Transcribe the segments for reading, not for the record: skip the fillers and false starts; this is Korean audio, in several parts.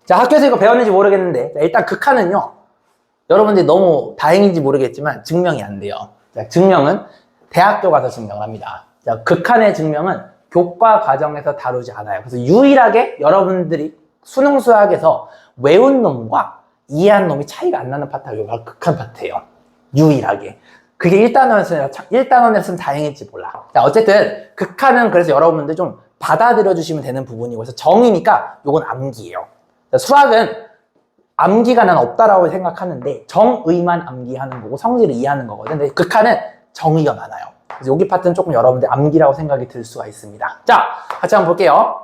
자, 학교에서 이거 배웠는지 모르겠는데, 자, 일단 극한은요, 여러분들이 너무 다행인지 모르겠지만 증명이 안 돼요. 자, 증명은 대학교 가서 증명을 합니다. 자, 극한의 증명은 교과 과정에서 다루지 않아요. 그래서 유일하게 여러분들이 수능 수학에서 외운 놈과 이해한 놈이 차이가 안 나는 파트가 바로 극한 파트예요. 유일하게. 그게 1단원이었으면 다행일지 몰라. 자, 어쨌든 극한은 그래서 여러분들 좀 받아들여 주시면 되는 부분이고, 그래서 정이니까 요건 암기예요. 자, 수학은 암기가 난 없다라고 생각하는데 정의만 암기하는 거고 성질을 이해하는 거거든. 근데 극한은 정의가 많아요. 그래서 여기 파트는 조금 여러분들 암기라고 생각이 들 수가 있습니다. 자, 같이 한번 볼게요.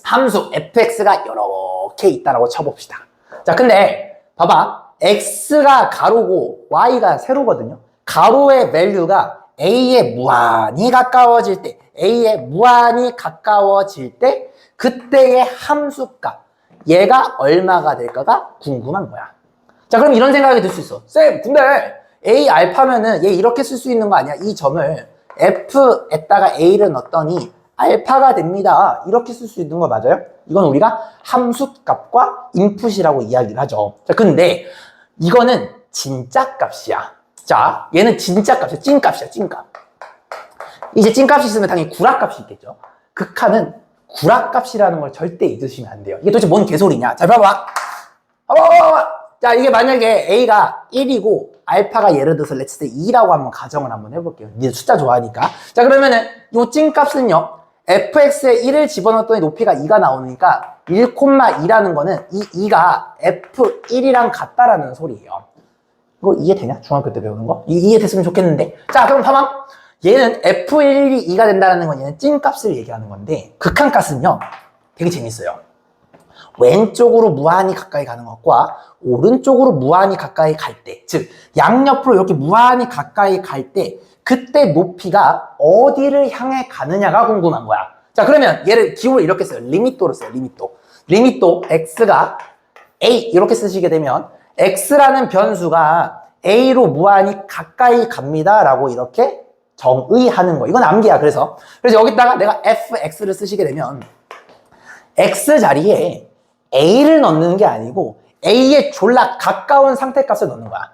함수 fx가 이렇게 있다라고 쳐봅시다. 자, 근데 봐봐. x가 가로고 y가 세로거든요. 가로의 밸류가 a에 무한히 가까워질 때, 그때의 함수값, 얘가 얼마가 될까가 궁금한 거야. 자, 그럼 이런 생각이 들 수 있어. 쌤, 근데 a 알파면은 얘 이렇게 쓸 수 있는 거 아니야? 이 점을 f에다가 a를 넣었더니 알파가 됩니다. 이렇게 쓸 수 있는 거 맞아요? 이건 우리가 함수값과 인풋이라고 이야기를 하죠. 자, 근데 이거는 진짜 값이야. 자, 얘는 진짜 값이야. 찐값이야, 찐값. 이제 찐값이 있으면 당연히 구라값이 있겠죠. 극한은 구라값이라는 걸 절대 잊으시면 안 돼요. 이게 도대체 뭔 개소리냐? 자, 봐봐. 자, 이게 만약에 A가 1이고 알파가 예를 들어서 let's say 2라고 한번 가정을 한번 해볼게요. 니네 숫자 좋아하니까. 자, 그러면은 요 찐값은요. fx에 1을 집어넣었더니 높이가 2가 나오니까 1,2라는 거는 이 2가 f1이랑 같다라는 소리예요. 이거 이해되냐? 중학교 때 배우는 거? 이해됐으면 좋겠는데. 자, 그럼 봐봐. 얘는 f1이 2가 된다는 건 얘는 찐값을 얘기하는 건데 극한값은요 되게 재밌어요. 왼쪽으로 무한히 가까이 가는 것과 오른쪽으로 무한히 가까이 갈 때, 즉 양옆으로 이렇게 무한히 가까이 갈 때 그때 높이가 어디를 향해 가느냐가 궁금한 거야. 자, 그러면 얘를 기호를 이렇게 써요. 리미또로 써요. 리미또 x가 a 이렇게 쓰시게 되면 x라는 변수가 a로 무한히 가까이 갑니다 라고 이렇게 정의하는 거. 이건 암기야. 그래서 여기다가 내가 fx를 쓰시게 되면 x 자리에 a를 넣는 게 아니고 a에 졸라 가까운 상태값을 넣는 거야.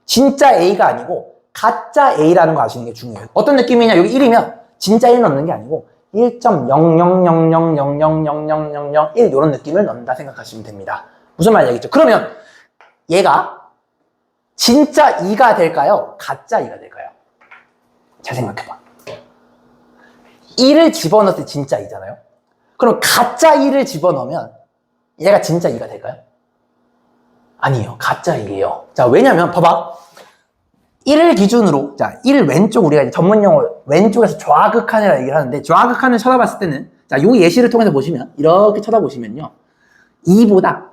진짜 a가 아니고 가짜 a라는 거 아시는 게 중요해요. 어떤 느낌이냐? 여기 1이면 진짜 1 넣는 게 아니고 1.00000000001 이런 느낌을 넣는다 생각하시면 됩니다. 무슨 말이겠죠? 그러면 얘가 진짜 2가 될까요? 가짜 2가 될까요? 잘 생각해봐. 1을 집어넣을 때 진짜 2잖아요? 그럼 가짜 1을 집어넣으면 얘가 진짜 2가 될까요? 아니에요. 가짜 2예요. 자, 왜냐면 봐봐. 1을 기준으로, 자, 1 왼쪽, 우리가 이제 전문용어 왼쪽에서 좌극한이라고 얘기를 하는데, 좌극한을 쳐다봤을 때는, 자, 요 예시를 통해서 보시면, 이렇게 쳐다보시면요. 2보다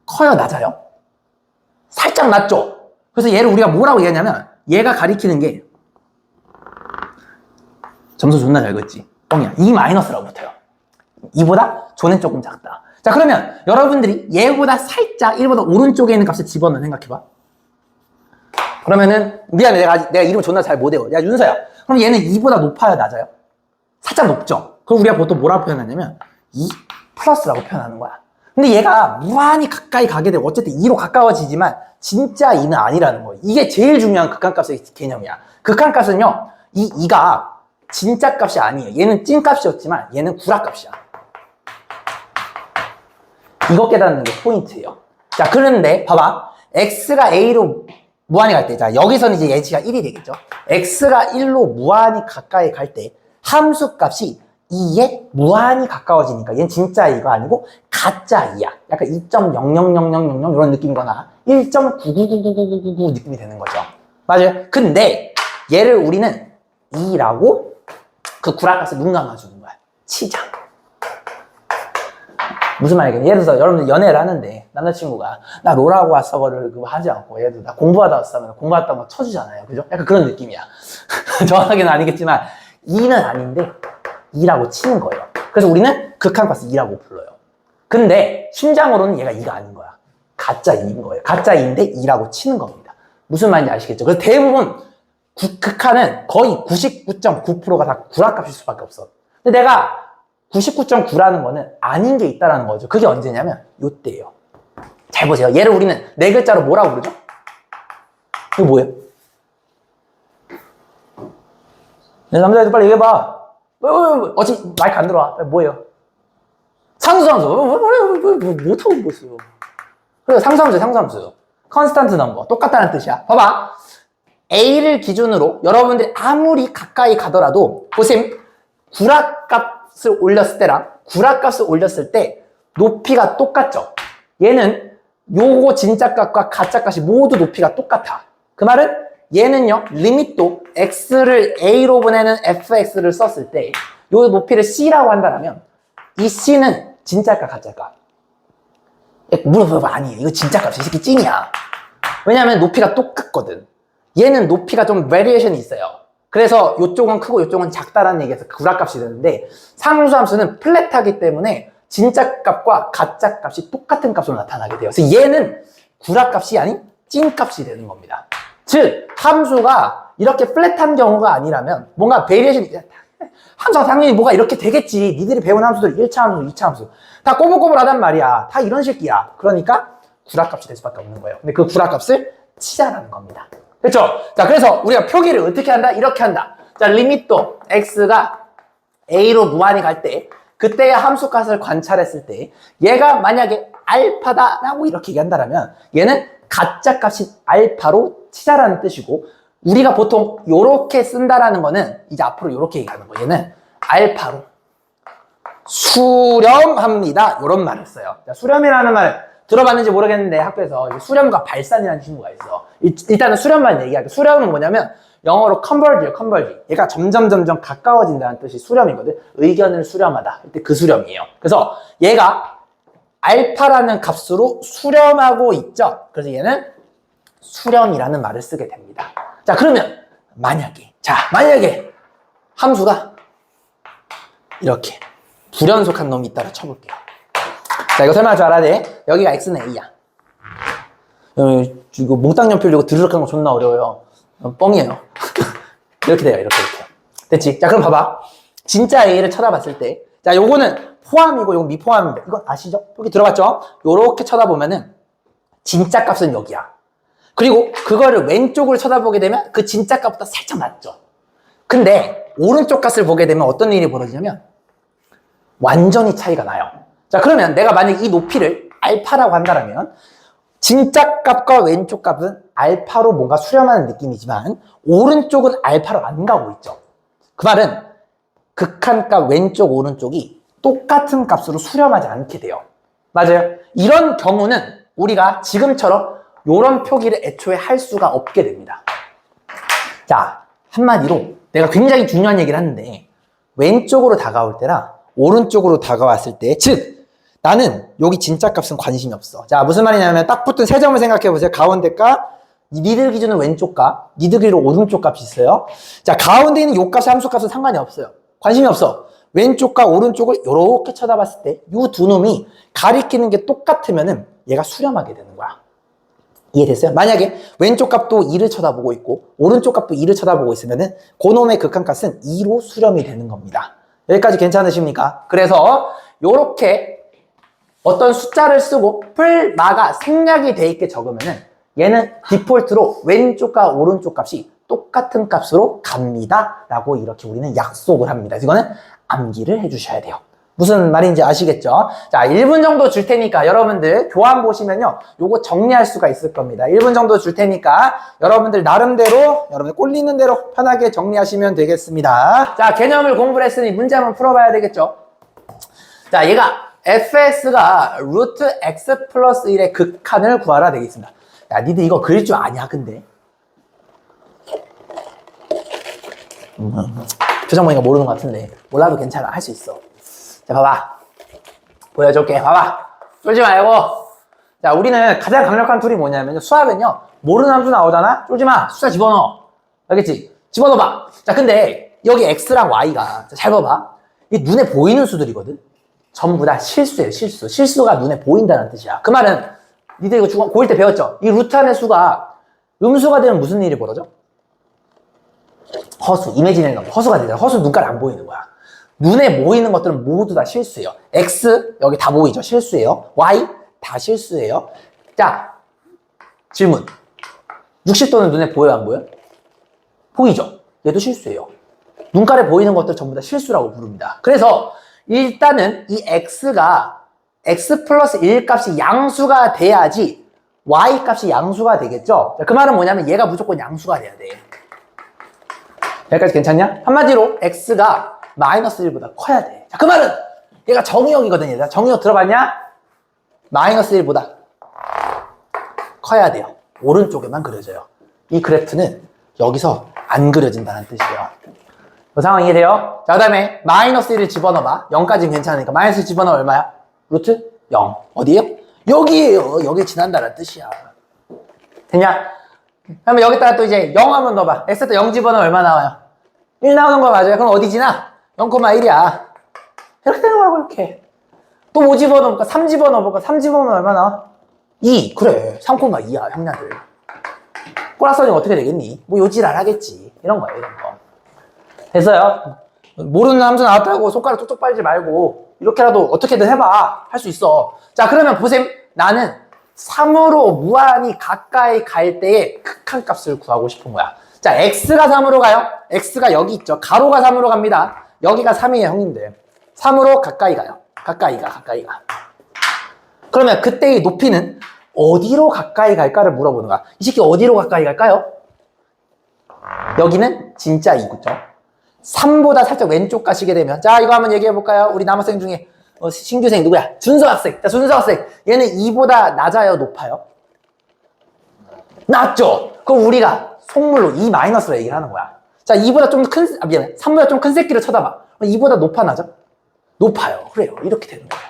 커요, 낮아요? 살짝 낮죠? 그래서 얘를 우리가 뭐라고 얘기하냐면, 얘가 가리키는 게, 점수 존나 잘 긋지? 뻥이야. 2 마이너스라고 붙어요. 2보다 조는 조금 작다. 자, 그러면 여러분들이 얘보다 살짝 1보다 오른쪽에 있는 값을 집어넣어 생각해봐. 그러면은 미안해, 내가 이름 존나 잘 못 외워. 야, 윤서야. 그럼 얘는 2보다 높아요, 낮아요? 살짝 높죠? 그럼 우리가 보통 뭐라고 표현하냐면 2 플러스라고 표현하는 거야. 근데 얘가 무한히 가까이 가게 되고 어쨌든 2로 가까워지지만 진짜 2는 아니라는 거예요. 이게 제일 중요한 극한값의 개념이야. 극한값은요, 이 2가 진짜 값이 아니에요. 얘는 찐값이었지만 얘는 구라값이야. 이거 깨닫는 게 포인트예요. 자, 그런데 봐봐. x가 a로 무한히 갈 때, 자, 여기서는 이제 예시가 1이 되겠죠. x가 1로 무한히 가까이 갈 때 함수값이 2에 무한히 가까워지니까 얘는 진짜 2가 아니고 가짜 2야. 약간 2.0000000 이런 느낌이거나 1.9999999 느낌이 되는 거죠. 맞아요. 근데 얘를 우리는 2라고 그 구라값을 눈 감아주는 거야. 치자. 무슨 말이겠냐? 예를 들어서 여러분들 연애를 하는데 남자친구가 나 놀라고 왔어 거를 그거 하지 않고 예를 들어 나 공부하다 왔어 하면 공부하다 거 쳐주잖아요. 그죠? 약간 그런 느낌이야. 정확하게는 아니겠지만 2는 아닌데 2라고 치는 거예요. 그래서 우리는 극한값을 2라고 불러요. 근데 심장으로는 얘가 2가 아닌 거야. 가짜 2인 거예요. 가짜 2인데 2라고 치는 겁니다. 무슨 말인지 아시겠죠? 그래서 대부분 극한은 거의 99.9%가 다 구라값일 수밖에 없어. 근데 내가 99.9라는 거는 아닌 게 있다라는 거죠. 그게 언제냐면 요때예요. 잘 보세요. 얘를 우리는 네 글자로 뭐라고 부르죠? 이거 뭐예요? 네, 남자애들 빨리 얘기해봐. 어차피 마이크 안 들어와. 뭐예요? 상수함수. 못하고 있어요. 그래, 상수함수. 컨스탄트 넘버. 똑같다는 뜻이야. 봐봐. A를 기준으로 여러분들이 아무리 가까이 가더라도 보세요. 구라값을 올렸을 때랑 구라값을 올렸을 때 높이가 똑같죠. 얘는 요거 진짜값과 가짜값이 모두 높이가 똑같아. 그 말은 얘는요 리밋도 x를 a로 보내는 fx를 썼을 때 요 높이를 c라고 한다면 이 c는 진짜값 가짜값. 물어봐봐. 아니에요. 이거 진짜값. 이 새끼 찐이야. 왜냐면 높이가 똑같거든. 얘는 높이가 좀 베리에이션이 있어요. 그래서 이쪽은 크고 이쪽은 작다라는 얘기에서 구라값이 되는데 상수함수는 플랫하기 때문에 진짜 값과 가짜 값이 똑같은 값으로 나타나게 돼요. 그래서 얘는 구라값이 아닌 찐값이 되는 겁니다. 즉 함수가 이렇게 플랫한 경우가 아니라면 뭔가 베리에이션이 함수가 당연히 뭐가 이렇게 되겠지. 니들이 배운 함수들 1차 함수, 2차 함수 다 꼬불꼬불하단 말이야. 다 이런 새끼야. 그러니까 구라값이 될 수밖에 없는 거예요. 근데 그 구라값을 치자라는 겁니다. 그렇죠? 자, 그래서 우리가 표기를 어떻게 한다? 이렇게 한다. 자, 리밋도 x가 a로 무한히 갈 때 그때의 함수값을 관찰했을 때 얘가 만약에 알파다라고 이렇게 얘기한다면 얘는 가짜 값이 알파로 치자라는 뜻이고 우리가 보통 요렇게 쓴다라는 거는 이제 앞으로 요렇게 얘기하는 거예요. 얘는 알파로 수렴합니다. 요런 말을 써요. 자, 수렴이라는 말 들어봤는지 모르겠는데 학교에서 수렴과 발산이라는 친구가 있어. 일단은 수렴만 얘기할게요. 수렴은 뭐냐면 영어로 converge. 얘가 점점 가까워진다는 뜻이 수렴이거든. 의견을 수렴하다. 이때 그 수렴이에요. 그래서 얘가 알파라는 값으로 수렴하고 있죠. 그래서 얘는 수렴이라는 말을 쓰게 됩니다. 자, 그러면 만약에 함수가 이렇게 불연속한 놈이 있다고 쳐볼게요. 자, 이거 설명할 줄 알아야 돼. 여기가 x는 a야. 이거 몽땅연필 이거 드르륵 하는 거 존나 어려워요. 뻥이에요. 이렇게 돼요. 이렇게. 됐지? 자, 그럼 봐봐. 진짜 a를 쳐다봤을 때, 자, 요거는 포함이고 요거 미포함입니다. 이거 아시죠? 여기 들어봤죠? 요렇게 쳐다보면은 진짜 값은 여기야. 그리고 그거를 왼쪽으로 쳐다보게 되면 그 진짜 값보다 살짝 낮죠. 근데 오른쪽 값을 보게 되면 어떤 일이 벌어지냐면 완전히 차이가 나요. 자, 그러면 내가 만약 이 높이를 알파라고 한다면 진짜 값과 왼쪽 값은 알파로 뭔가 수렴하는 느낌이지만 오른쪽은 알파로 안 가고 있죠. 그 말은 극한값 왼쪽 오른쪽이 똑같은 값으로 수렴하지 않게 돼요. 맞아요. 이런 경우는 우리가 지금처럼 이런 표기를 애초에 할 수가 없게 됩니다. 자, 한마디로 내가 굉장히 중요한 얘기를 하는데 왼쪽으로 다가올 때랑 오른쪽으로 다가왔을 때, 즉 나는 여기 진짜 값은 관심이 없어. 자, 무슨 말이냐면 딱 붙은 세 점을 생각해 보세요. 가운데 값, 니들 기준은 왼쪽 값, 니들 기준은 오른쪽 값이 있어요. 자, 가운데 있는 요 값의 함수 값은 상관이 없어요. 관심이 없어. 왼쪽과 오른쪽을 이렇게 쳐다봤을 때 이 두 놈이 가리키는 게 똑같으면은 얘가 수렴하게 되는 거야. 이해됐어요? 만약에 왼쪽 값도 2를 쳐다보고 있고 오른쪽 값도 2를 쳐다보고 있으면은 그놈의 극한값은 2로 수렴이 되는 겁니다. 여기까지 괜찮으십니까? 그래서 요렇게 어떤 숫자를 쓰고 풀마가 생략이 돼 있게 적으면은 얘는 디폴트로 왼쪽과 오른쪽 값이 똑같은 값으로 갑니다 라고 이렇게 우리는 약속을 합니다. 이거는 암기를 해주셔야 돼요. 무슨 말인지 아시겠죠? 자, 1분 정도 줄 테니까 여러분들 교환 보시면요 요거 정리할 수가 있을 겁니다. 1분 정도 줄 테니까 여러분들 나름대로 여러분들 꼴리는 대로 편하게 정리하시면 되겠습니다. 자, 개념을 공부를 했으니 문제 한번 풀어봐야 되겠죠? 자, 얘가 fs가 루트 x 플러스 1의 극한을 구하라 되겠습니다. 야, 니들 이거 그릴 줄 아냐 근데? 표정 보니까 모르는 것 같은데 몰라도 괜찮아. 할 수 있어. 자, 봐봐. 보여줄게. 봐봐. 쫄지 말고. 자, 우리는 가장 강력한 툴이 뭐냐면요. 수학은요. 모르는 함수 나오잖아? 쫄지 마. 숫자 집어넣어. 알겠지? 집어넣어봐. 자, 근데 여기 x랑 y가 잘 봐봐. 이게 눈에 보이는 수들이거든? 전부 다 실수예요. 실수. 실수가 눈에 보인다는 뜻이야. 그 말은 니들 이거 고1 때 배웠죠? 이 루트 안의 수가 음수가 되면 무슨 일이 벌어져? 허수. 이미지널 넘버. 허수가 되잖아. 허수 눈깔 안 보이는 거야. 눈에 보이는 것들은 모두 다 실수예요. X 여기 다 보이죠? 실수예요. Y 다 실수예요. 자, 질문. 60도는 눈에 보여요, 안 보여요? 보이죠? 얘도 실수예요. 눈깔에 보이는 것들 전부 다 실수라고 부릅니다. 그래서 일단은 이 x가 x 플러스 1 값이 양수가 돼야지 y 값이 양수가 되겠죠? 그 말은 뭐냐면 얘가 무조건 양수가 돼야 돼. 여기까지 괜찮냐? 한마디로 x가 마이너스 1보다 커야 돼. 자, 그 말은 얘가 정의역이거든요. 얘들아. 정의역 들어봤냐? 마이너스 1보다 커야 돼요. 오른쪽에만 그려져요. 이 그래프는 여기서 안 그려진다는 뜻이에요. 그 상황 이해돼요? 자, 그 다음에 마이너스 1을 집어넣어봐. 0까지는 괜찮으니까 마이너스 집어넣어 얼마야? 루트 0. 어디에요? 여기에요. 여기 지난다는 뜻이야. 됐냐? 그러면 여기다가 또 이제 0 한번 넣어봐. x에다 0 집어넣으면 얼마 나와요? 1 나오는 거 맞아요? 그럼 어디 지나? 0,1이야. 이렇게 되는 거라고 이렇게. 또 뭐 집어넣을까? 3 집어넣어볼까? 3 집어넣으면 얼마 나와? 2. 그래. 3,2야 형냐들. 꼬라서는 어떻게 되겠니? 뭐 요질 안 하겠지. 이런 거예요. 이런 거. 됐어요? 모르는 함수 나왔다고 손가락 쪽쪽 빨지 말고 이렇게라도 어떻게든 해봐. 할 수 있어. 자, 그러면 보셈. 나는 3으로 무한히 가까이 갈 때의 극한 값을 구하고 싶은 거야. 자, x가 3으로 가요. x가 여기 있죠. 가로가 3으로 갑니다. 여기가 3이에요, 형님들. 3으로 가까이 가요. 가까이 가. 그러면 그때의 높이는 어디로 가까이 갈까를 물어보는 거야. 이 새끼 어디로 가까이 갈까요? 여기는 진짜 2구죠. 3보다 살짝 왼쪽 가시게 되면, 자, 이거 한번 얘기해 볼까요? 우리 남학생 중에 신규생 누구야? 준서 학생. 자, 준서 학생. 얘는 2보다 낮아요, 높아요? 낮죠? 그럼 우리가 속물로 2 마이너스로 얘기를 하는 거야. 자, 2보다 좀 큰, 미안해. 3보다 좀 큰 새끼를 쳐다봐. 2보다 높아, 낮아? 높아요. 그래요. 이렇게 되는 거예요.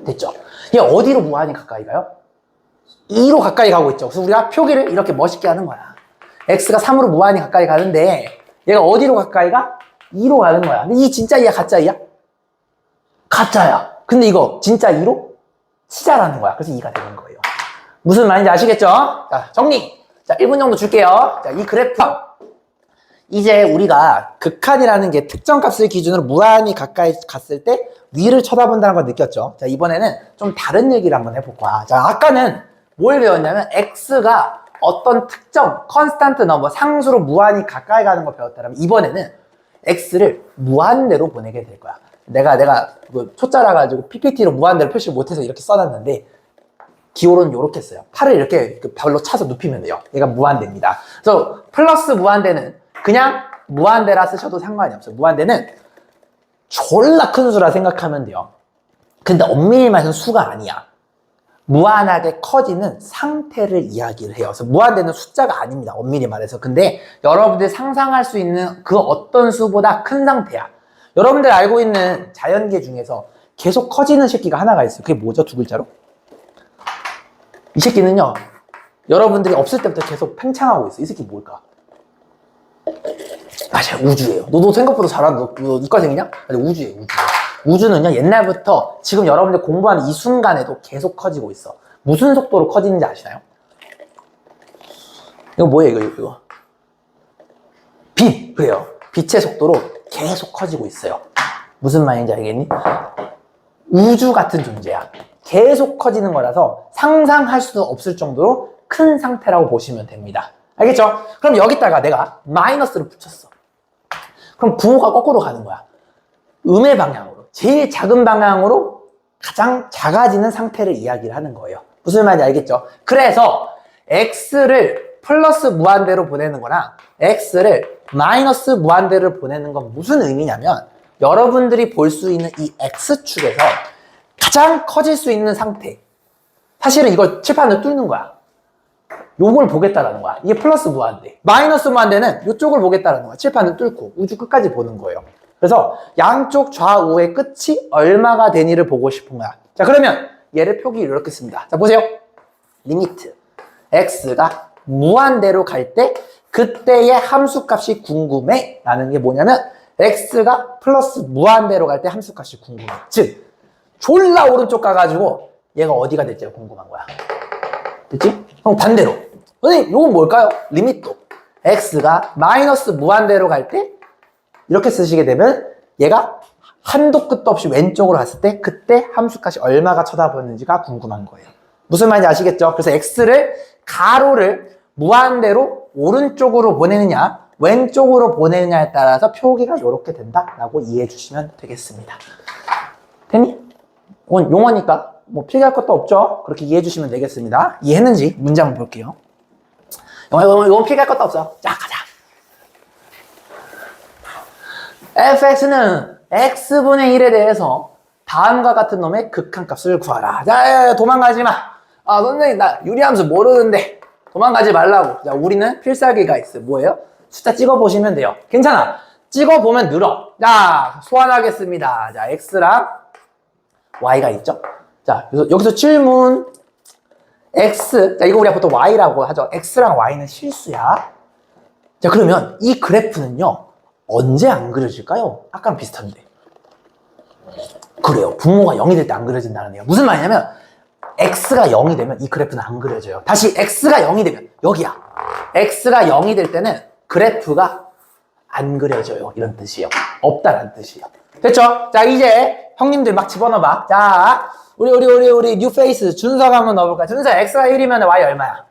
됐죠? 얘 어디로 무한히 가까이 가요? 2로 가까이 가고 있죠. 그래서 우리가 표기를 이렇게 멋있게 하는 거야. x가 3으로 무한히 가까이 가는데 얘가 어디로 가까이 가? 2로 가는 거야. 근데 이 진짜 2야, 가짜 2야? 가짜야. 근데 이거 진짜 2로 치자라는 거야. 그래서 2가 되는 거예요. 무슨 말인지 아시겠죠? 자, 정리. 자, 1분 정도 줄게요. 자, 이 그래프. 이제 우리가 극한이라는 게 특정 값을 기준으로 무한히 가까이 갔을 때 위를 쳐다본다는 걸 느꼈죠? 자, 이번에는 좀 다른 얘기를 한번 해볼 거야. 자, 아까는 뭘 배웠냐면 x가 어떤 특정 컨스탄트 넘버 상수로 무한히 가까이 가는 걸 배웠다면 이번에는 x를 무한대로 보내게 될 거야. 내가 초짜라 가지고 PPT로 무한대로 표시를 못해서 이렇게 써놨는데 기호로는 이렇게 써요. 팔을 이렇게 별로 차서 눕히면 돼요. 얘가 무한대입니다. 그래서 플러스 무한대는 그냥 무한대라 쓰셔도 상관이 없어요. 무한대는 졸라 큰 수라 생각하면 돼요. 근데 엄밀히 말해서 수가 아니야. 무한하게 커지는 상태를 이야기를 해요. 그래서 무한대는 숫자가 아닙니다. 엄밀히 말해서. 근데 여러분들이 상상할 수 있는 그 어떤 수보다 큰 상태야. 여러분들 알고 있는 자연계 중에서 계속 커지는 새끼가 하나가 있어요. 그게 뭐죠? 두 글자로? 이 새끼는요, 여러분들이 없을 때부터 계속 팽창하고 있어. 이 새끼 뭘까? 맞아요, 우주예요. 너도 생각보다 잘한다. 너 이과생이냐? 맞아, 우주예요, 우주. 우주는요, 옛날부터 지금 여러분들 공부하는 이 순간에도 계속 커지고 있어. 무슨 속도로 커지는지 아시나요? 이거 뭐예요, 이거? 빛! 그래요. 빛의 속도로 계속 커지고 있어요. 무슨 말인지 알겠니? 우주 같은 존재야. 계속 커지는 거라서 상상할 수도 없을 정도로 큰 상태라고 보시면 됩니다. 알겠죠? 그럼 여기다가 내가 마이너스를 붙였어. 그럼 부호가 거꾸로 가는 거야. 음의 방향으로. 제일 작은 방향으로 가장 작아지는 상태를 이야기를 하는 거예요. 무슨 말인지 알겠죠? 그래서 x를 플러스 무한대로 보내는 거랑 x를 마이너스 무한대로 보내는 건 무슨 의미냐면 여러분들이 볼 수 있는 이 x축에서 가장 커질 수 있는 상태. 사실은 이걸 칠판을 뚫는 거야. 요걸 보겠다라는 거야. 이게 플러스 무한대. 마이너스 무한대는 이쪽을 보겠다라는 거야. 칠판을 뚫고 우주 끝까지 보는 거예요. 그래서 양쪽 좌우의 끝이 얼마가 되니를 보고 싶은 거야. 자, 그러면 얘를 표기 이렇게 씁니다. 자, 보세요. 리미트 x가 무한대로 갈 때 그때의 함수값이 궁금해 라는 게 뭐냐면 x가 플러스 무한대로 갈 때 함수값이 궁금해. 즉 졸라 오른쪽 가가지고 얘가 어디가 될지가 궁금한 거야. 됐지? 그럼 반대로 선생님 이건 뭘까요? 리미트 x가 마이너스 무한대로 갈 때 이렇게 쓰시게 되면 얘가 한도 끝도 없이 왼쪽으로 갔을 때 그때 함수값이 얼마가 쳐다보는지가 궁금한 거예요. 무슨 말인지 아시겠죠? 그래서 x를 가로를 무한대로 오른쪽으로 보내느냐 왼쪽으로 보내느냐에 따라서 표기가 이렇게 된다라고 이해해 주시면 되겠습니다. 됐니? 이건 용어니까 뭐 필기할 것도 없죠? 그렇게 이해해 주시면 되겠습니다. 이해했는지 문제 한번 볼게요. 이건 필기할 것도 없어. 자, 가자. fx는 x분의 1에 대해서 다음과 같은 놈의 극한값을 구하라. 자, 도망가지 마. 아, 선생님, 나 유리함수 모르는데. 도망가지 말라고. 자, 우리는 필살기가 있어요. 뭐예요? 숫자 찍어보시면 돼요. 괜찮아. 찍어보면 늘어. 자, 소환하겠습니다. 자, x랑 y가 있죠? 자, 여기서 질문. x. 자, 이거 우리가 보통 y라고 하죠. x랑 y는 실수야. 자, 그러면 이 그래프는요, 언제 안 그려질까요? 아까랑 비슷한데. 그래요. 분모가 0이 될 때 안 그려진다는 얘기야. 무슨 말이냐면 x가 0이 되면 이 그래프는 안 그려져요. 다시 x가 0이 되면 여기야. x가 0이 될 때는 그래프가 안 그려져요. 이런 뜻이에요. 없다라는 뜻이에요. 됐죠? 자, 이제 형님들 막 집어넣어봐. 자, 우리 뉴페이스 준서가 한번 넣어볼까? 준서 x가 1이면 y 얼마야?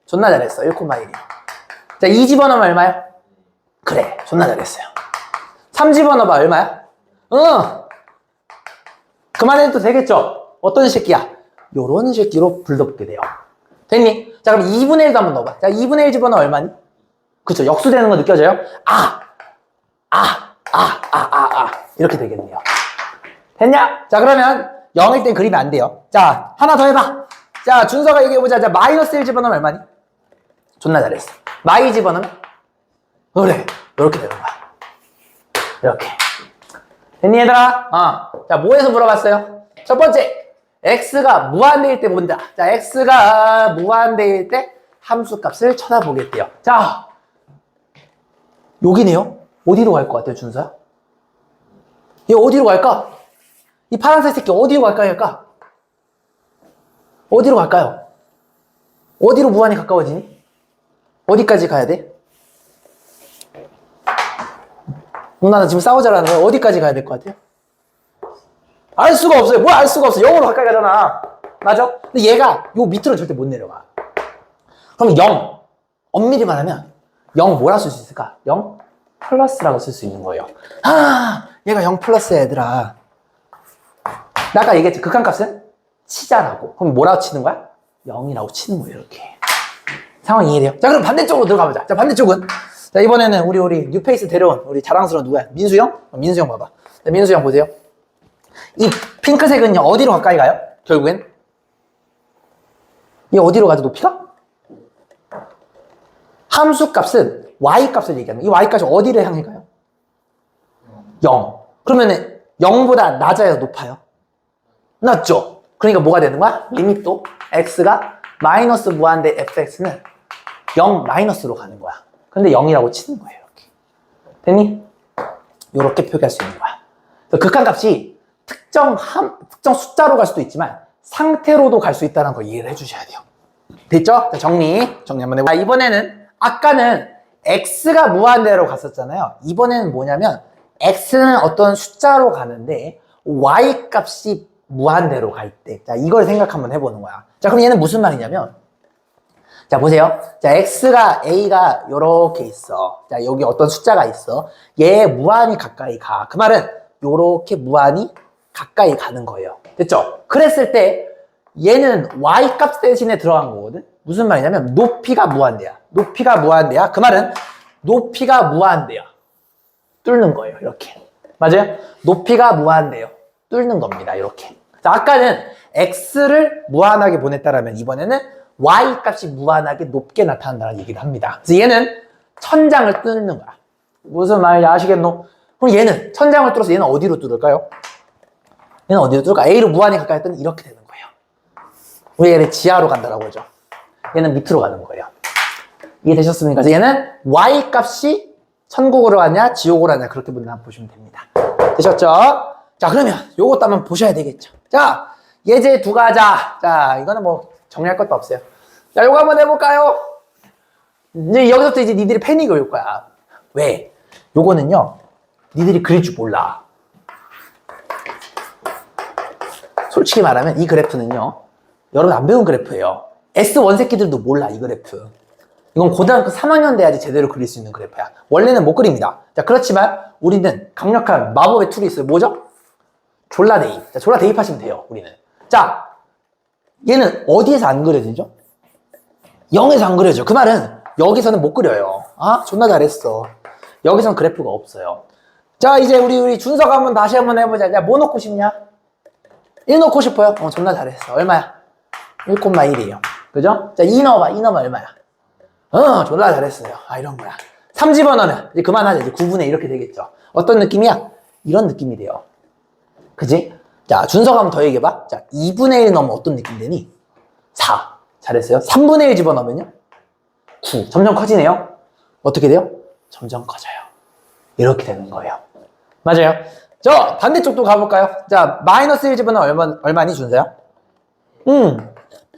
존나 잘했어. 1,1이. 자, 2 집어넣으면 얼마야? 그래. 존나 잘했어요. 3 집어넣어봐. 얼마야? 그만해도 되겠죠? 어떤 새끼야? 요런 새끼로 불러붙게 돼요. 됐니? 자, 그럼 2분의 1도 한번 넣어봐. 자, 2분의 1 집어넣어 얼마니? 그쵸? 역수되는 거 느껴져요? 이렇게 되겠네요. 됐냐? 자, 그러면 0일 땐 그리면 안 돼요. 자, 하나 더 해봐. 자, 준서가 얘기해보자. 자, 마이너스 1 집어넣으면 얼마니? 존나 잘했어. 마이 집어넣으면? 그래. 이렇게 되는 거야. 이렇게. 됐니, 얘들아? 자, 뭐에서 물어봤어요? 첫 번째, x가 무한대일 때 본다. 자, x가 무한대일 때 함수값을 쳐다보겠대요. 자, 여기네요. 어디로 갈 것 같아요, 준서야? 얘 어디로 갈까? 이 파란색 새끼 어디로 갈까요, 얘가? 어디로 갈까요? 어디로 무한히 가까워지니? 어디까지 가야 돼? 나는 지금 싸우자라는 거야. 어디까지 가야 될 것 같아요? 알 수가 없어요. 뭘 알 수가 없어. 0으로 가까이 가잖아. 맞아? 근데 얘가 요 밑으로 절대 못 내려가. 그럼 0. 엄밀히 말하면 0 뭐라 쓸 수 있을까? 0 플러스라고 쓸 수 있는 거예요. 얘가 0 플러스야, 얘들아. 나 아까 얘기했지. 극한값은 치자라고. 그럼 뭐라고 치는 거야? 0이라고 치는 거예요, 이렇게. 상황 이해돼요? 자, 그럼 반대쪽으로 들어가보자. 자, 반대쪽은. 자, 이번에는 우리 뉴페이스 데려온 우리 자랑스러운 누구야? 민수 형? 민수 형 봐봐. 자, 민수 형 보세요. 이 핑크색은요, 어디로 가까이 가요? 결국엔? 얘 어디로 가죠, 높이가? 함수 값은 y 값을 얘기하는 거예요. 이 y 값이 어디를 향해 가요? 0. 그러면은 0보다 낮아요, 높아요? 낮죠? 그러니까 뭐가 되는 거야? 리밋도 x가 마이너스 무한대 fx는 0 마이너스로 가는 거야. 근데 0이라고 치는 거예요, 이렇게. 됐니? 이렇게 표기할 수 있는 거야. 극한값이 특정 숫자로 갈 수도 있지만 상태로도 갈 수 있다는 걸 이해를 해주셔야 돼요. 됐죠? 자, 정리 한번 해볼게요. 이번에는 아까는 x가 무한대로 갔었잖아요. 이번에는 뭐냐면 x는 어떤 숫자로 가는데 y 값이 무한대로 갈 때, 자, 이걸 생각 한번 해보는 거야. 자, 그럼 얘는 무슨 말이냐면, 자, 보세요. 자, a가 요렇게 있어. 자, 여기 어떤 숫자가 있어. 얘 무한히 가까이 가. 그 말은 요렇게 무한히 가까이 가는 거예요. 됐죠? 그랬을 때 얘는 y 값 대신에 들어간 거거든. 무슨 말이냐면 높이가 무한대야. 높이가 무한대야. 그 말은 높이가 무한대야. 뚫는 거예요. 이렇게. 맞아요? 높이가 무한대요. 뚫는 겁니다. 이렇게. 자, 아까는 x를 무한하게 보냈다라면 이번에는 y 값이 무한하게 높게 나타난다는 얘기를 합니다. 그래서 얘는 천장을 뚫는 거야. 무슨 말인지 아시겠노? 그럼 얘는 천장을 뚫어서 얘는 어디로 뚫을까요? 얘는 어디로 뚫을까? a로 무한히 가까이 했더니 이렇게 되는 거예요. 우리 얘를 지하로 간다라고 하죠. 얘는 밑으로 가는 거예요. 이해되셨습니까? 그래서 얘는 y 값이 천국으로 가냐 지옥으로 가냐 그렇게 보시면 됩니다. 되셨죠? 자, 그러면 요것도 한번 보셔야 되겠죠. 자, 예제 두 가자. 자, 이거는 뭐 정리할 것도 없어요. 자, 요거 한번 해볼까요? 이제 여기서부터 이제 니들이 패닉이 올 거야. 왜? 요거는요, 니들이 그릴 줄 몰라. 솔직히 말하면 이 그래프는요, 여러분 안 배운 그래프예요. S1 새끼들도 몰라, 이 그래프. 이건 고등학교 3학년 돼야지 제대로 그릴 수 있는 그래프야. 원래는 못 그립니다. 자, 그렇지만 우리는 강력한 마법의 툴이 있어요. 뭐죠? 졸라 대입. 자, 졸라 대입하시면 돼요, 우리는. 자, 얘는 어디에서 안 그려지죠? 0에서 안 그려져. 그 말은 여기서는 못 그려요. 아, 존나 잘했어. 여기서는 그래프가 없어요. 자, 이제 우리 준석 다시 한번 해보자. 야, 뭐 넣고 싶냐? 1 넣고 싶어요? 존나 잘했어. 얼마야? 1,1이에요. 그죠? 자, 2 넣어봐. 2 넣으면 얼마야? 졸라 잘했어요. 아, 이런 거야. 3 집어넣으면 이제 그만하자. 이제 9분의 이렇게 되겠죠. 어떤 느낌이야? 이런 느낌이 돼요. 그지? 자, 준석 한번 더 얘기해봐. 자, 2분의 1 넣으면 어떤 느낌 되니? 4. 잘했어요. 3분의 1 집어넣으면요? 9. 점점 커지네요. 어떻게 돼요? 점점 커져요. 이렇게 되는 거예요. 맞아요. 저 반대쪽도 가볼까요? 자, 마이너스 1 집어넣으면 얼마니, 준서야?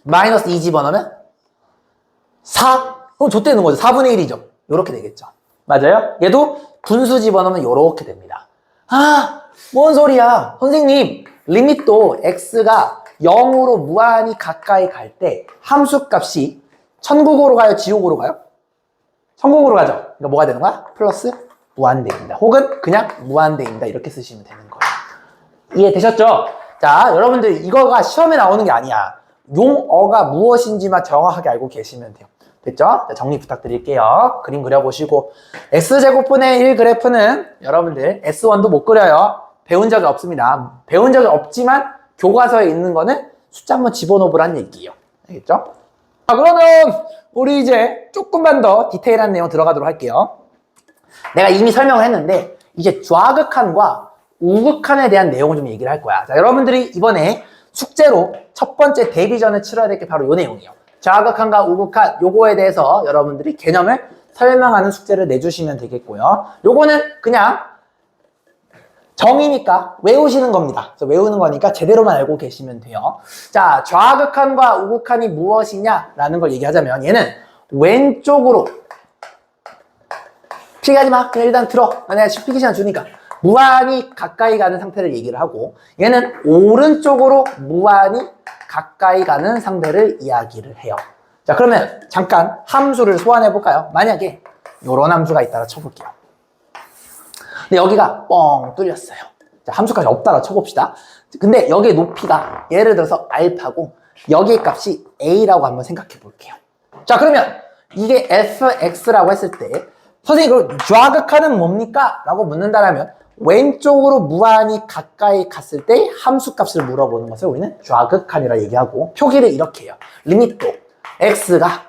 마이너스 2 집어넣으면 4? 그럼 좆되는 거죠. 4분의 1이죠. 요렇게 되겠죠. 맞아요? 얘도 분수 집어넣으면 요렇게 됩니다. 아, 뭔 소리야. 선생님, 리밋도 x가 0으로 무한히 가까이 갈 때 함수값이 천국으로 가요? 지옥으로 가요? 천국으로 가죠. 그러니까 뭐가 되는 거야? 플러스 무한대입니다. 혹은 그냥 무한대입니다. 이렇게 쓰시면 되는 거예요. 이해되셨죠? 자, 여러분들 이거가 시험에 나오는 게 아니야. 용어가 무엇인지만 정확하게 알고 계시면 돼요. 됐죠? 자, 정리 부탁드릴게요. 그림 그려보시고 x제곱분의 1 그래프는 여러분들 S1도 못 그려요. 배운 적이 없습니다. 배운 적이 없지만 교과서에 있는 거는 숫자 한번 집어넣으란 얘기예요. 알겠죠? 자, 그러면 우리 이제 조금만 더 디테일한 내용 들어가도록 할게요. 내가 이미 설명을 했는데 이제 좌극한과 우극한에 대한 내용을 좀 얘기를 할 거야. 자, 여러분들이 이번에 숙제로 첫 번째 데비전을 치러야 될 게 바로 이 내용이에요. 좌극한과 우극한 요거에 대해서 여러분들이 개념을 설명하는 숙제를 내주시면 되겠고요. 요거는 그냥 정의니까 외우시는 겁니다. 그래서 외우는 거니까 제대로만 알고 계시면 돼요. 자, 좌극한과 우극한이 무엇이냐라는 걸 얘기하자면 얘는 왼쪽으로 피하지 마. 그냥 일단 들어. 내가 피기 시간 주니까. 무한히 가까이 가는 상태를 얘기를 하고 얘는 오른쪽으로 무한히 가까이 가는 상태를 이야기를 해요. 자, 그러면 잠깐 함수를 소환해 볼까요? 만약에 이런 함수가 있다라 쳐볼게요. 근데 여기가 뻥 뚫렸어요. 자, 함수까지 없다라 쳐봅시다. 근데 여기의 높이가 예를 들어서 알파고 여기의 값이 a라고 한번 생각해 볼게요. 자, 그러면 이게 fx라고 했을 때 선생님 그럼 좌극한은 뭡니까? 라고 묻는다면 왼쪽으로 무한히 가까이 갔을 때 함수 값을 물어보는 것을 우리는 좌극한이라 얘기하고 표기를 이렇게 해요. 리밋도 x가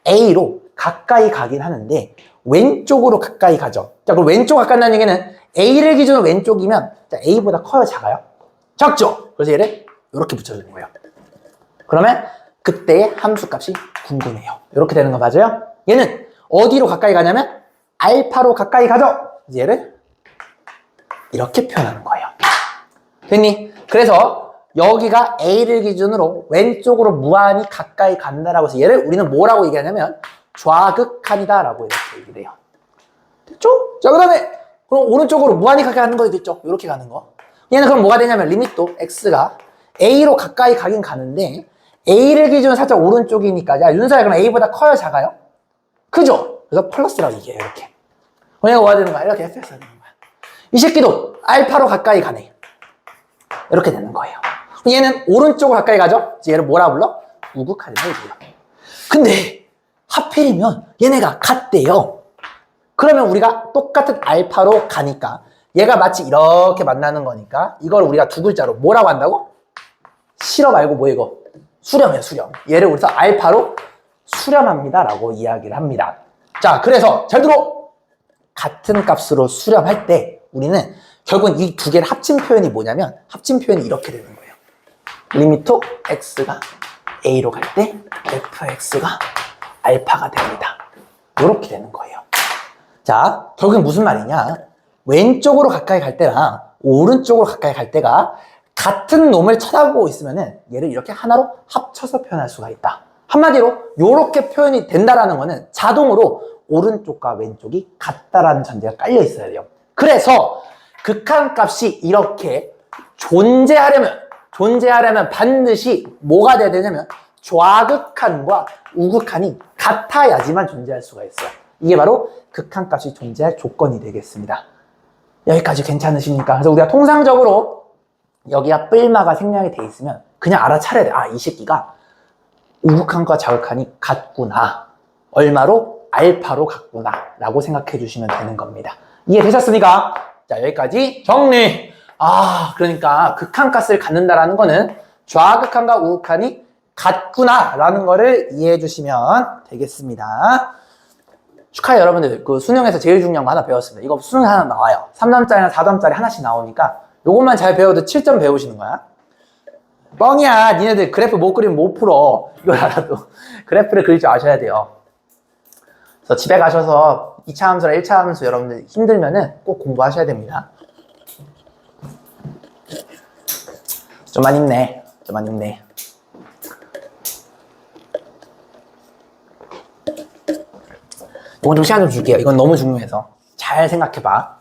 a로 가까이 가긴 하는데 왼쪽으로 가까이 가죠. 자, 그럼 왼쪽 가까이 가는 얘기는 a를 기준으로 왼쪽이면 자, a보다 커요, 작아요? 작죠? 그래서 얘를 이렇게 붙여주는 거예요. 그러면 그때의 함수 값이 궁금해요. 이렇게 되는 거 맞아요? 얘는 어디로 가까이 가냐면 알파로 가까이 가죠? 얘를 이렇게 표현하는 거예요. 됐니? 그래서 여기가 a를 기준으로 왼쪽으로 무한히 가까이 간다라고 해서 얘를 우리는 뭐라고 얘기하냐면 좌극한이다 라고 이렇게 얘기를 해요. 됐죠? 자, 그 다음에 그럼 오른쪽으로 무한히 가까이 가는 거 있겠죠? 이렇게 가는 거. 얘는 그럼 뭐가 되냐면 리밋도 x가 a로 가까이 가긴 가는데 a를 기준으로 살짝 오른쪽이니까 야, 윤서야 그럼 a보다 커요, 작아요? 크죠? 그래서 플러스라고 얘기해요. 이렇게. 얘가 뭐가 되는 거야? 이렇게 fx가 되는 거야. 이 새끼도 알파로 가까이 가네. 이렇게 되는 거예요. 얘는 오른쪽으로 가까이 가죠? 얘를 뭐라 불러? 우극한이라고 불러. 근데 하필이면 얘네가 같대요. 그러면 우리가 똑같은 알파로 가니까 얘가 마치 이렇게 만나는 거니까 이걸 우리가 두 글자로 뭐라고 한다고? 실어 말고 뭐 이거? 수렴이에요, 수렴. 얘를 우리서 알파로 수렴합니다 라고 이야기를 합니다. 자, 그래서 잘 들어! 같은 값으로 수렴할 때 우리는 결국은 이 두 개를 합친 표현이 뭐냐면 합친 표현이 이렇게 되는 거예요. 리미트 x가 a로 갈 때 fx가 알파가 됩니다. 이렇게 되는 거예요. 자, 결국엔 무슨 말이냐? 왼쪽으로 가까이 갈 때랑 오른쪽으로 가까이 갈 때가 같은 놈을 쳐다보고 있으면은 얘를 이렇게 하나로 합쳐서 표현할 수가 있다. 한마디로 이렇게 표현이 된다라는 거는 자동으로 오른쪽과 왼쪽이 같다라는 전제가 깔려 있어야 돼요. 그래서 극한값이 이렇게 존재하려면 존재하려면 반드시 뭐가 돼야 되냐면 좌극한과 우극한이 같아야지만 존재할 수가 있어요. 이게 바로 극한값이 존재할 조건이 되겠습니다. 여기까지 괜찮으십니까? 그래서 우리가 통상적으로 여기가 뿔마가 생략이 돼 있으면 그냥 알아차려야 돼. 아, 이 새끼가 우극한과 좌극한이 같구나. 얼마로? 알파로 같구나. 라고 생각해 주시면 되는 겁니다. 이해되셨습니까? 자, 여기까지 정리. 그러니까 극한값을 갖는다라는 거는 좌극한과 우극한이 같구나 라는 거를 이해해 주시면 되겠습니다. 축하해요, 여러분들. 그 수능에서 제일 중요한 거 하나 배웠습니다. 이거 수능에 하나 나와요. 3점짜리나 4점짜리 하나씩 나오니까 요것만 잘 배워도 7점 배우시는 거야. 뻥이야. 니네들 그래프 못 그리면 못 풀어. 이걸 알아도. 그래프를 그릴 줄 아셔야 돼요. 그래서 집에 가셔서 2차 함수랑 1차 함수 여러분들 힘들면은 꼭 공부하셔야 됩니다. 좀만 힘내. 좀만 힘내. 이건 좀 시간 좀 줄게요. 이건 너무 중요해서. 잘 생각해봐.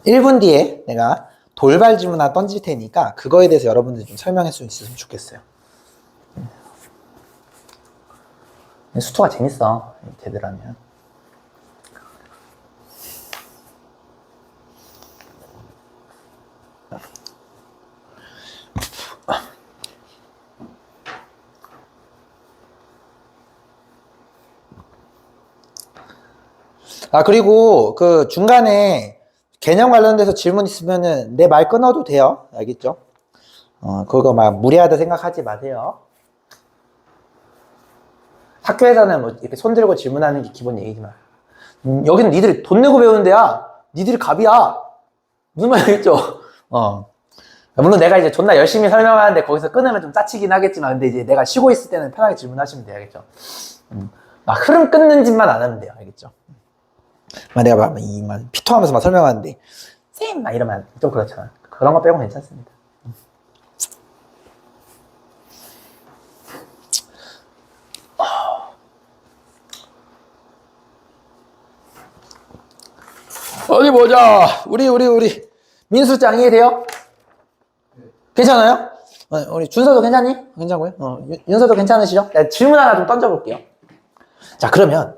(1분) 뒤에 내가 돌발 질문 하나 던질 테니까 그거에 대해서 여러분들 좀 설명할 수 있으면 좋겠어요. 수투가 재밌어. 제대로 하면. 그리고 그 중간에 개념 관련돼서 질문 있으면은 내 말 끊어도 돼요. 알겠죠? 그거 막 무리하다 생각하지 마세요. 학교에서는 뭐 이렇게 손 들고 질문하는 게 기본 얘기지만 여기는 니들이 돈 내고 배우는 데야. 니들이 갑이야. 무슨 말이겠죠? 물론 내가 이제 존나 열심히 설명하는데 거기서 끊으면 좀 짜치긴 하겠지만 근데 이제 내가 쉬고 있을 때는 편하게 질문하시면 돼야겠죠. 막 흐름 끊는 짓만 안 하면 돼요. 알겠죠? 내가 막 피토하면서 막 설명하는데 쌤! 막 이러면 좀 그렇잖아. 그런 거 빼고 괜찮습니다. 어디 보자. 우리 민수짱 이해돼요? 괜찮아요? 우리 준서도 괜찮니? 괜찮고요. 윤서도 괜찮으시죠? 질문 하나 좀 던져볼게요. 자, 그러면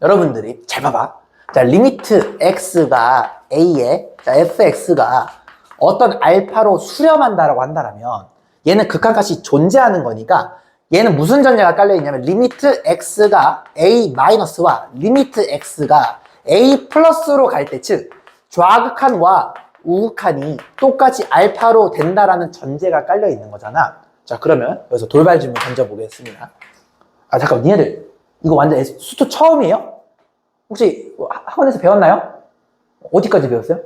여러분들이 잘 봐봐. 자, 리미트 x가 a에 fx가 어떤 알파로 수렴한다라고 한다면 얘는 극한값이 존재하는 거니까 얘는 무슨 전제가 깔려있냐면 리미트 x가 a-와 리미트 x가 a 플러스로 갈 때, 즉 좌극한과 우극한이 똑같이 알파로 된다라는 전제가 깔려있는 거잖아. 자, 그러면 여기서 돌발 질문 던져보겠습니다. 잠깐, 니네들 이거 완전 수투 처음이에요? 혹시 학원에서 배웠나요? 어디까지 배웠어요?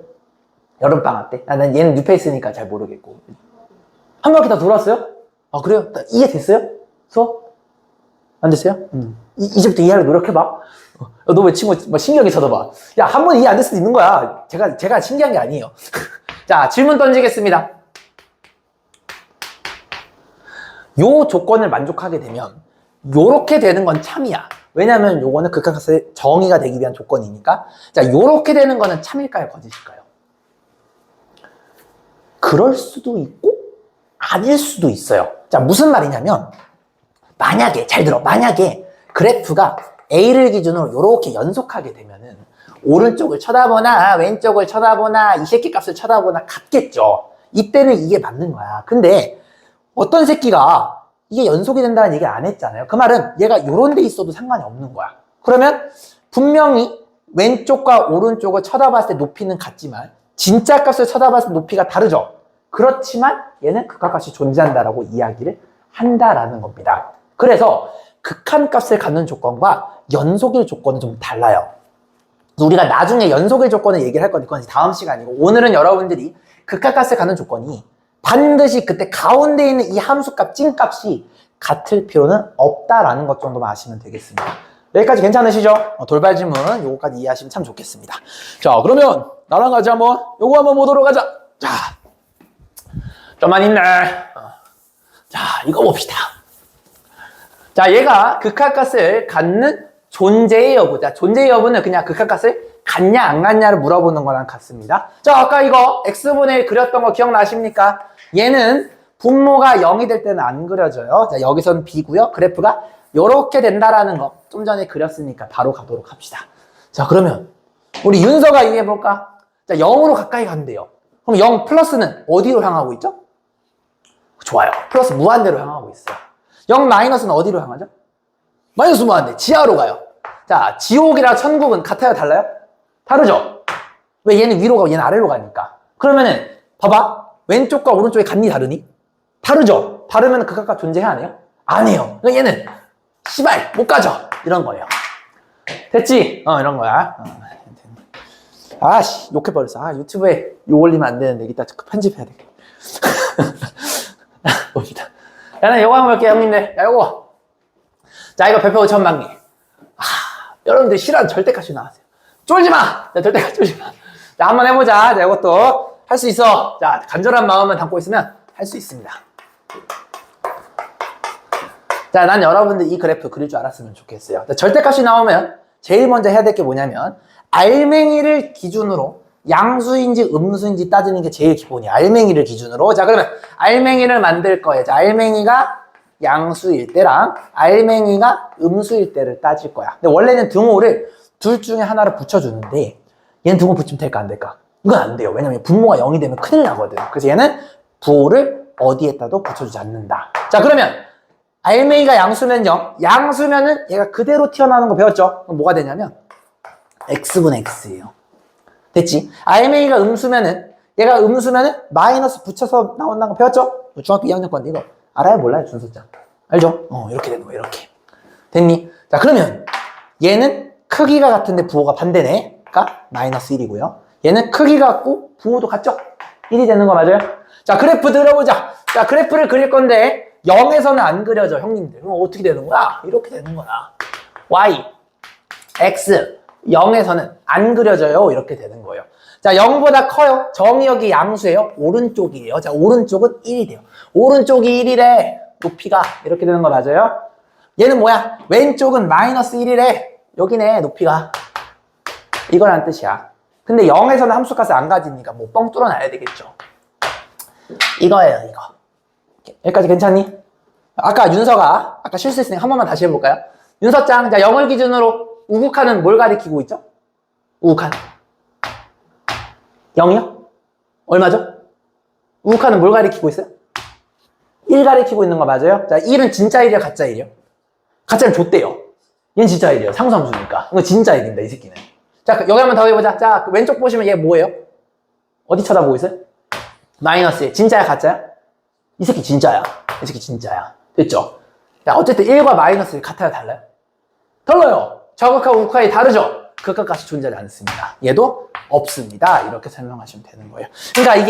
여름방학 때? 난 얘는 뉴페이스니까 잘 모르겠고. 한 바퀴 다 돌았어요? 그래요? 이해됐어요? 수업? 안 됐어요? 이제부터 이해하려고 노력해봐. 너 왜 친구 신기하게 쳐다봐. 야, 한 번 이해 안 될 수도 있는 거야. 제가 신기한 게 아니에요. 자, 질문 던지겠습니다. 요 조건을 만족하게 되면 요렇게 되는 건 참이야. 왜냐면 요거는 극한값의 정의가 되기 위한 조건이니까. 자, 요렇게 되는 거는 참일까요? 거짓일까요? 그럴 수도 있고 아닐 수도 있어요. 자, 무슨 말이냐면 만약에, 잘 들어. 만약에 그래프가 A를 기준으로 요렇게 연속하게 되면은 오른쪽을 쳐다보나 왼쪽을 쳐다보나 이 새끼 값을 쳐다보나 같겠죠. 이때는 이게 맞는 거야. 근데 어떤 새끼가 이게 연속이 된다는 얘기를 안 했잖아요. 그 말은 얘가 요런 데 있어도 상관이 없는 거야. 그러면 분명히 왼쪽과 오른쪽을 쳐다봤을 때 높이는 같지만 진짜 값을 쳐다봤을 때 높이가 다르죠. 그렇지만 얘는 극한값이 존재한다라고 이야기를 한다라는 겁니다. 그래서 극한값을 갖는 조건과 연속일 조건은 좀 달라요. 우리가 나중에 연속일 조건을 얘기를 할 건데 그건 다음 시간이고, 오늘은 여러분들이 극한값을 갖는 조건이 반드시 그때 가운데 있는 이 함수값 찐값이 같을 필요는 없다라는 것 정도만 아시면 되겠습니다. 여기까지 괜찮으시죠? 돌발 질문 요거까지 이해하시면 참 좋겠습니다. 자, 그러면 나랑 같이 한번 요거 한번 보도록 하자. 자, 좀만 있네. 자, 이거 봅시다. 자, 얘가 극한값을 갖는 존재의 여부. 자, 존재의 여부는 그냥 극한값을 같냐 안 같냐를 물어보는 거랑 같습니다. 자, 아까 이거 x분의 1 그렸던 거 기억나십니까? 얘는 분모가 0이 될 때는 안 그려져요. 자, 여기서는 b고요. 그래프가 요렇게 된다라는 거 좀 전에 그렸으니까 바로 가도록 합시다. 자, 그러면 우리 윤서가 이해해볼까? 자, 0으로 가까이 간대요. 그럼 0 플러스는 어디로 향하고 있죠? 좋아요. 플러스 무한대로 향하고 있어요. 0 마이너스는 어디로 향하죠? 마이너스 무한대. 지하로 가요. 자, 지옥이랑 천국은 같아요? 달라요? 다르죠? 왜 얘는 위로 가고 얘는 아래로 가니까. 그러면은 봐봐. 왼쪽과 오른쪽이 같니 다르니? 다르죠? 다르면 극악과 존재해 안 해요? 안 해요. 그러니까 얘는 씨발 못 가죠. 이런 거예요. 됐지? 이런 거야. 아씨 욕해버렸어. 아, 유튜브에 욕 올리면 안 되는데 이따 편집해야 돼. 봅시다. 야, 나 요거 한번 볼게요, 형님들. 야, 요거. 자, 이거 별표 5천만 개. 여러분들 싫어하는 절대값이 나왔어요. 쫄지 마! 자, 절대값 쫄지 마. 자, 한번 해보자. 자, 이것도 할 수 있어. 자, 간절한 마음만 담고 있으면 할 수 있습니다. 자, 난 여러분들 이 그래프 그릴 줄 알았으면 좋겠어요. 자, 절대값이 나오면 제일 먼저 해야 될 게 뭐냐면 알맹이를 기준으로 양수인지 음수인지 따지는 게 제일 기본이야. 알맹이를 기준으로. 자, 그러면 알맹이를 만들 거예요. 자, 알맹이가 양수일 때랑 알맹이가 음수일 때를 따질 거야. 근데 원래는 등호를 둘 중에 하나를 붙여주는데 얘는 등호 붙이면 될까 안 될까? 이건 안 돼요. 왜냐면 분모가 0이 되면 큰일 나거든. 그래서 얘는 부호를 어디에다도 붙여주지 않는다. 자, 그러면 알맹이가 양수면 0, 양수면은 얘가 그대로 튀어나오는 거 배웠죠? 그럼 뭐가 되냐면 x분의 x예요. 됐지? 알맹이가 음수면은 얘가 음수면은 마이너스 붙여서 나온다는 거 배웠죠? 중학교 2학년 건데 이거 알아요? 몰라요? 준서장 알죠? 이렇게 되는 거 이렇게 됐니? 자, 그러면 얘는 크기가 같은데 부호가 반대네. 그러니까 마이너스 1이고요. 얘는 크기가 같고 부호도 같죠? 1이 되는 거 맞아요? 자, 그래프 들어보자. 자, 그래프를 그릴 건데 0에서는 안 그려져, 형님들. 그럼 어떻게 되는 거야? 이렇게 되는 거야. y, x 0에서는 안 그려져요. 이렇게 되는 거예요. 자, 0보다 커요. 정의 여기 양수예요. 오른쪽이에요. 자, 오른쪽은 1이 돼요. 오른쪽이 1이래. 높이가 이렇게 되는 거 맞아요? 얘는 뭐야? 왼쪽은 마이너스 1이래. 여기네, 높이가. 이거란 뜻이야. 근데 0에서는 함수값을 안 가지니까 뭐 뻥 뚫어놔야 되겠죠. 이거예요, 이거. 여기까지 괜찮니? 아까 윤서가 아까 실수했으니까 한 번만 다시 해볼까요? 윤서짱, 자, 0을 기준으로 우극한은 뭘 가리키고 있죠? 우극한 0이요? 얼마죠? 우극한은 뭘 가리키고 있어요? 1 가리키고 있는 거 맞아요? 자, 1은 진짜 1이야, 가짜 1이요? 가짜는 줬대요. 얘는 진짜 1이에요. 상수함수니까. 이거 진짜 1입니다, 이 새끼는. 자, 여기 한번 더 해보자. 자, 그 왼쪽 보시면 얘 뭐예요? 어디 쳐다보고 있어요? 마이너스 1. 진짜야, 가짜야? 이 새끼 진짜야. 이 새끼 진짜야. 됐죠? 자, 어쨌든 1과 마이너스 1 같아요, 달라요? 달라요. 저극하고 우극하기 다르죠? 극과 같이 존재하지 않습니다. 얘도 없습니다. 이렇게 설명하시면 되는 거예요. 그러니까 이게